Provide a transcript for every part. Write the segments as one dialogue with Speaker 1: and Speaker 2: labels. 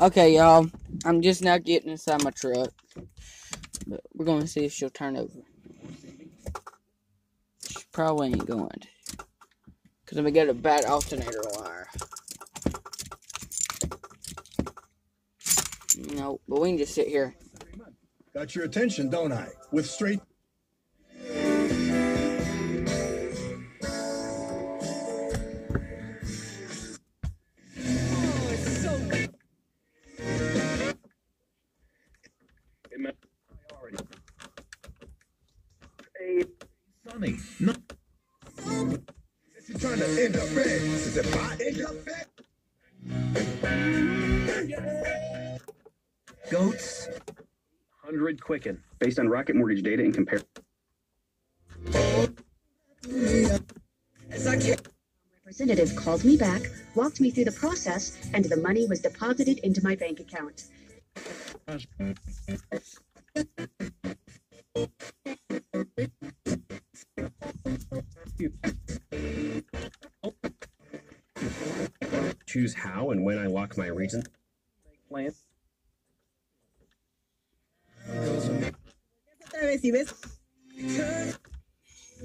Speaker 1: Okay, y'all. I'm just now getting inside my truck. But we're going to see if she'll turn over. She probably ain't going to. Because we got a bad alternator wire. No, but we can just sit here.
Speaker 2: Got your attention, don't I? With straight... Sonny, no. Is he trying to end up bad? Is it my end up bad?
Speaker 3: Goats. 100 Quicken, based on Rocket Mortgage data and compare.
Speaker 4: Representative called me back, walked me through the process, and the money was deposited into my bank account.
Speaker 3: Choose how and when I lock my reason. Plan.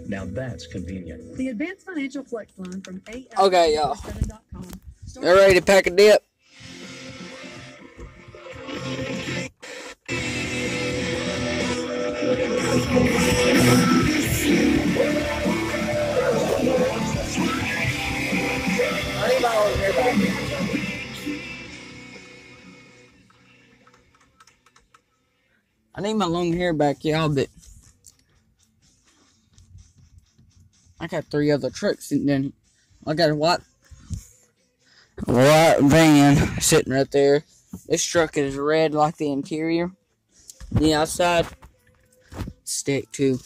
Speaker 3: Now that's convenient.
Speaker 4: The Advanced Financial Flex Loan from AL.
Speaker 1: Okay, y'all. They're ready to pack a dip. I need my long hair back, y'all, but I got 3 other trucks sitting down. I got a white van sitting right there. This truck is red like the interior. The outside, stick too.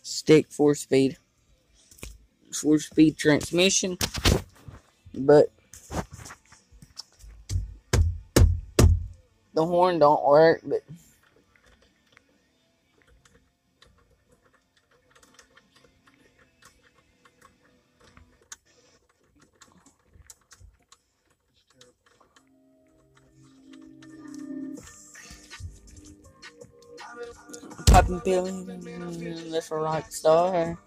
Speaker 1: Stick 4-speed. 4-speed transmission. But the horn don't work, but popping pills, that's a rock star.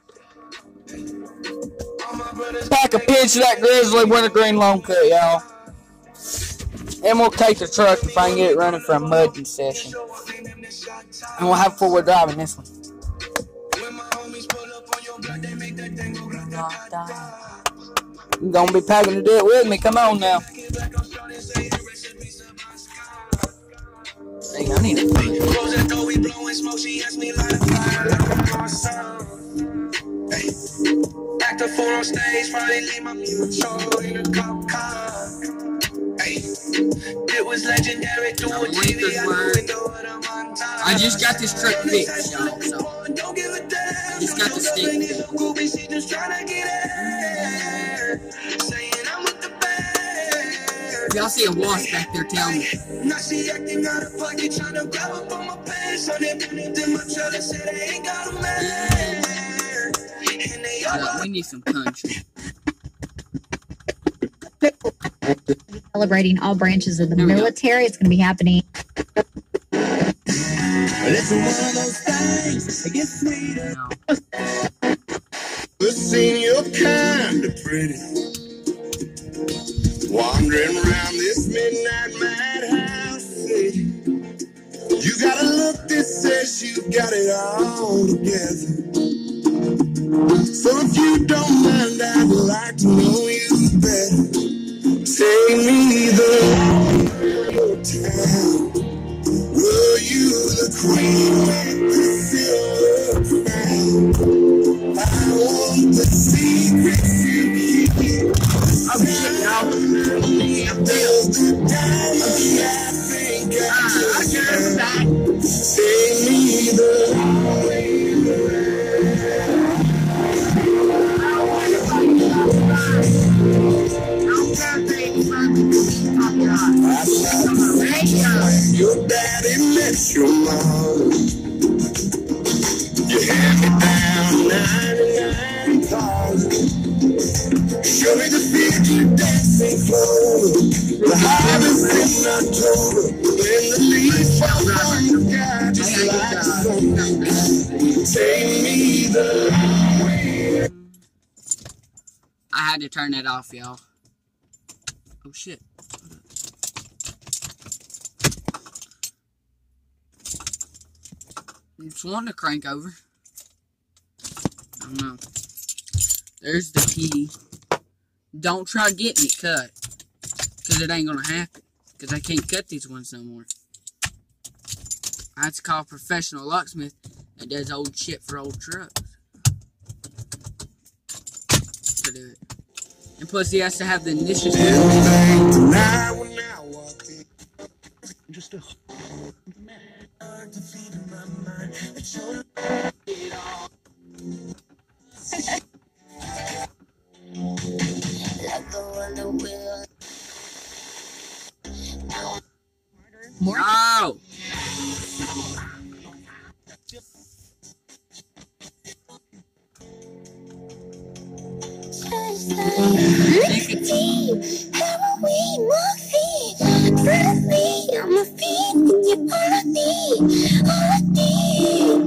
Speaker 1: Pack a pitch to that Grizzly wintergreen long cut, y'all. And we'll take the truck if I can get it running for a mudding session. And we'll have 4-wheel drive in this one. You're gonna be packing to do it with me. Come on now. Hey, I need a
Speaker 5: Act a fool on stage, probably leave my control in a cop car. Hey, it was legendary through a TV.
Speaker 1: I just got this truck fixed, y'all. So just got the stick. If y'all see a wasp back there, tell me. We need some country.
Speaker 6: Celebrating all branches of the military. It's going to be happening.
Speaker 5: It's one of those things that gets sweeter. The scene you're kind of pretty, wandering around this midnight madhouse city. You got a look that says you got it all together. So if you don't mind, I'd like to know you better. Take me the town. Were you the queen with the silver crown? I want the secrets you keep. I'm the diamonds I think I can. Take me the way. Your daddy met your mom. You hand me down 99 cars. Show me the picture. grass ain't flowing. The harvest in October. When the leaves fall down, you got just like something. Take me the long way.
Speaker 1: I had to turn that off, y'all. Oh shit. Just wanting to crank over. I don't know. There's the key. Don't try getting it cut. Because it ain't going to happen. Because I can't cut these ones no more. I have to call a professional locksmith that does old shit for old trucks. To do it. And plus he has to have the initiative.
Speaker 5: Tonight when I walk in.
Speaker 2: Just a
Speaker 6: More.
Speaker 1: No!
Speaker 7: Nicotine, heroin, morphine. Front of me, I'm a fiend. You're all I need, all I need.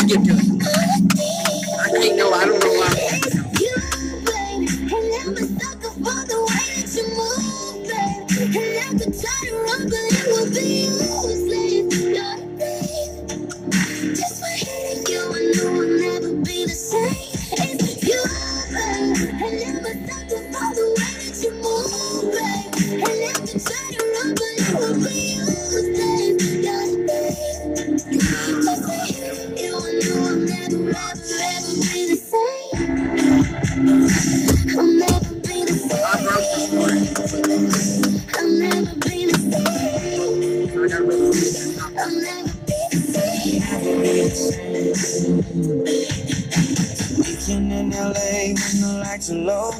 Speaker 1: Get to it.
Speaker 7: All I need.
Speaker 1: I can't know, I don't know why.
Speaker 7: You, babe, and I'm a sucker for the way that you move, babe. And I could try to run, but it would be useless. You're the babe. Just for hitting you, I know I'll never be the same. It's you, babe, and I'm a sucker for the way that you move, babe. And I could try to run, but it would be useless. You're the babe. Just for hitting you, I know I'll never be the same. I'll never be the same.
Speaker 1: I broke this morning.
Speaker 7: I'll never be the same.
Speaker 1: I gotta wait till it's done.
Speaker 7: I'll never be the same.
Speaker 5: Weekend in LA when the lights are low.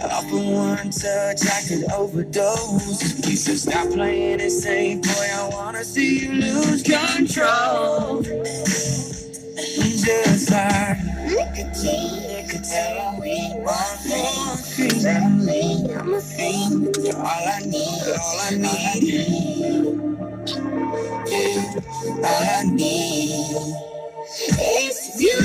Speaker 5: Off with one touch, I could overdose. You should stop playing and say, boy, I wanna see you lose control. Just like nicotine, morphine. I'm a fiend. You're all I need, all I need. Yeah, all I need.
Speaker 7: It's you,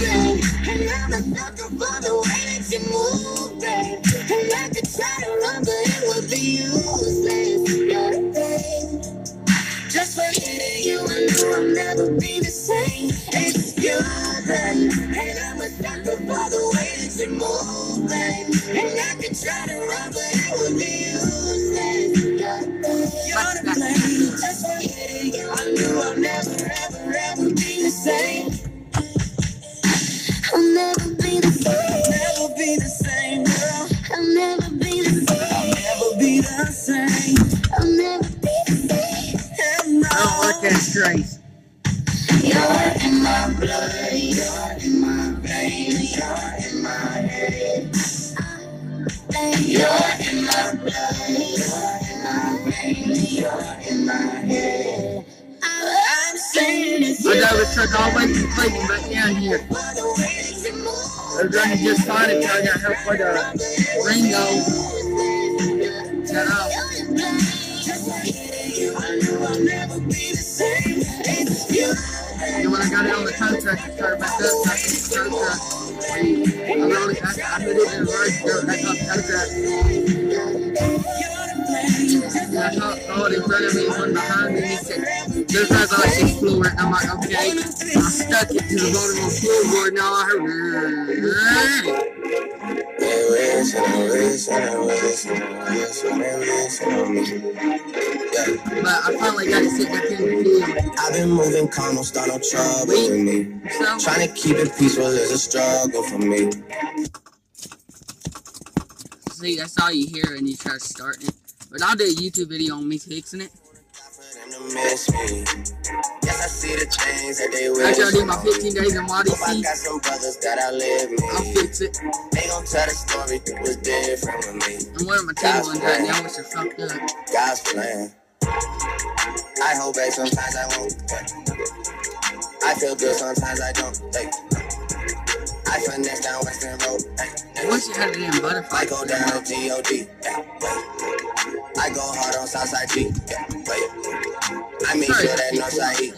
Speaker 7: babe, and I'm a sucker for the way that you move, babe. And I could try to run, but it would be useless. You're the babe. Just for hitting you, I know I'll never be the same. It's you, babe, and I'm a sucker for the way that you move, babe. And I could try to run, but it would be useless. You're the babe. You're the babe. Just for hitting you, I knew I'll never, ever be the same. I'll never be the same.
Speaker 5: Never be the same, girl.
Speaker 7: I'll never be the same.
Speaker 5: I'll never be the same.
Speaker 7: I'll never be the same.
Speaker 5: And
Speaker 1: I don't like that straight.
Speaker 7: You're in my blood. You're in my veins. You're in my head. You're in my blood. You're in my veins. You're in my head. I'm saying it's
Speaker 1: I drove a truck all the way from Cleveland back down here. I was running just fine until I got hurt by the Ringo. Shut up. And when I got it on the tow truck, it started back up. So I took the tow truck. I put it in reverse, back on the tow truck. And I thought in front of me, one behind me, and he said, "There's no glass floor." And I'm like, okay. I stuck it to the bottom of the floorboard, and all I heard, but I finally got it sitting back in the field.
Speaker 5: I've been moving calm, don't start no trouble with me.
Speaker 1: So,
Speaker 5: Trying to keep it peaceful is a struggle for me.
Speaker 1: see, that's all you hear when you try starting it. But I'll do a YouTube video on me fixing it.
Speaker 5: Miss me. Yes, I see the things that they will.
Speaker 1: After I do my 15 days in
Speaker 5: I
Speaker 1: YDC,
Speaker 5: got some brothers that outlive me.
Speaker 1: I'll fix it.
Speaker 5: They gon' tell the story that was different with me.
Speaker 1: I'm wearing my Timberlands right now, which are fucked up.
Speaker 5: God's plan. I hold back, sometimes I won't. I feel good, sometimes I don't. I finesse down Western Road.
Speaker 1: I wish it had it in butterfly.
Speaker 5: I go down G.O.D. I go hard on Southside G. I make sure that Northside E.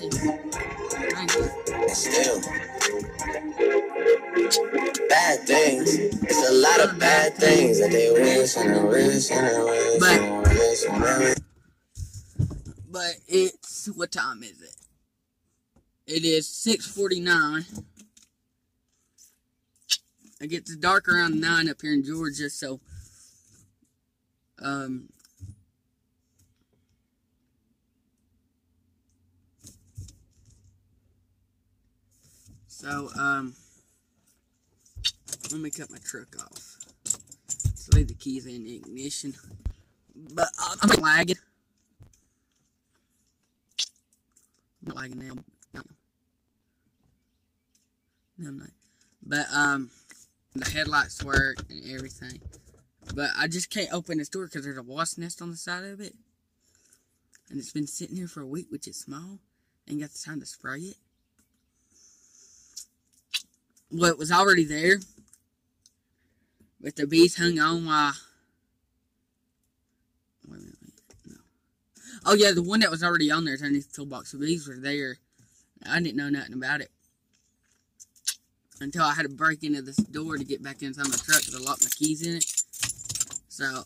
Speaker 5: And still, bad things. It's a lot of bad things that they wish and they wish and they wish and they wish and they wish.
Speaker 1: But it's, what time is it? It is 6:49. It gets dark around 9 up here in Georgia, so let me cut my truck off. So leave the keys in the ignition. But I'm lagging. I'm lagging now. No, I'm not. But the headlights work and everything. But I just can't open this door because there's a wasp nest on the side of it. And it's been sitting here for a week, which is small. Ain't got the time to spray it. Well, it was already there. But the bees hung on while... Wait a minute. No. Oh, yeah, the one that was already on there is underneath the toolbox. The bees were there. I didn't know nothing about it. Until I had to break into this door to get back inside my truck because I locked my keys in it. So,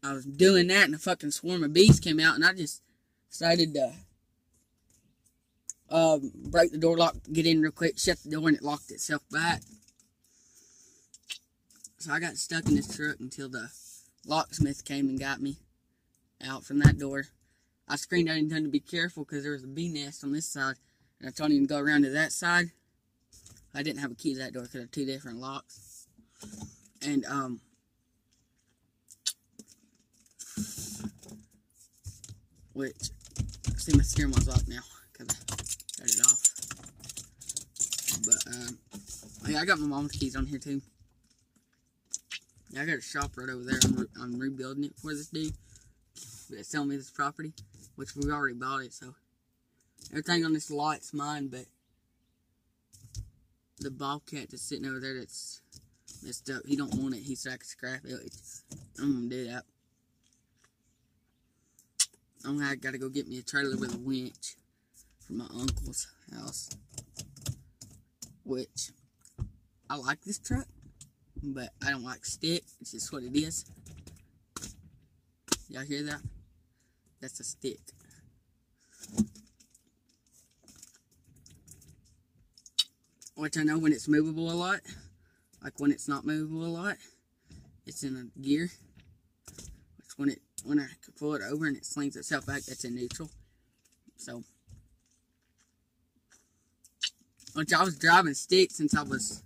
Speaker 1: I was doing that and a fucking swarm of bees came out and I just decided to break the door lock, get in real quick, shut the door, and it locked itself back. So I got stuck in this truck until the locksmith came and got me out from that door. I screamed at him to be careful because there was a bee nest on this side. And I told him to go around to that side. I didn't have a key to that door because they're 2 different locks. And, which, see, my steering wheel's locked now because I cut it off. But, yeah, I got my mom's keys on here too. Yeah, I got a shop right over there. I'm rebuilding it for this dude that's selling me this property, which we already bought it, so. Everything on this lot's mine, but the bobcat that's sitting over there that's messed up, he don't want it. He said I could scrap it. I'm gonna do that. I gotta go get me a trailer with a winch from my uncle's house. Which, I like this truck, but I don't like stick. It's just what it is. Y'all hear that? That's a stick. Which I know when it's movable a lot, like when it's not movable a lot, it's in a gear. Which when I pull it over and it slings itself back, that's in neutral. So, which I was driving stick since I was,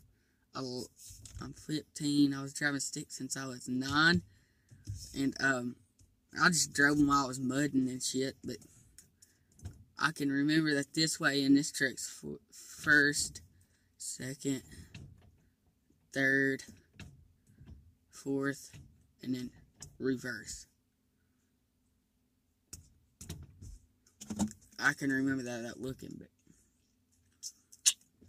Speaker 1: I'm 15. I was driving stick since I was 9, and I just drove them while I was mudding and shit. But I can remember that this way in this truck's first, second, third, fourth, and then reverse. I can remember that looking, but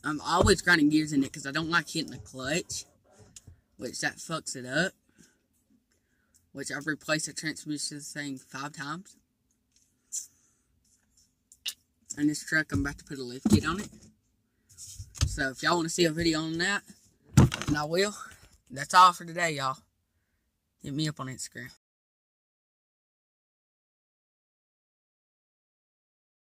Speaker 1: I'm always grinding gears in it because I don't like hitting the clutch, which that fucks it up. Which I've replaced the transmission thing 5 times. And this truck, I'm about to put a lift kit on it. So if y'all want to see a video on that, and I will, that's all for today, y'all. Hit me up on Instagram.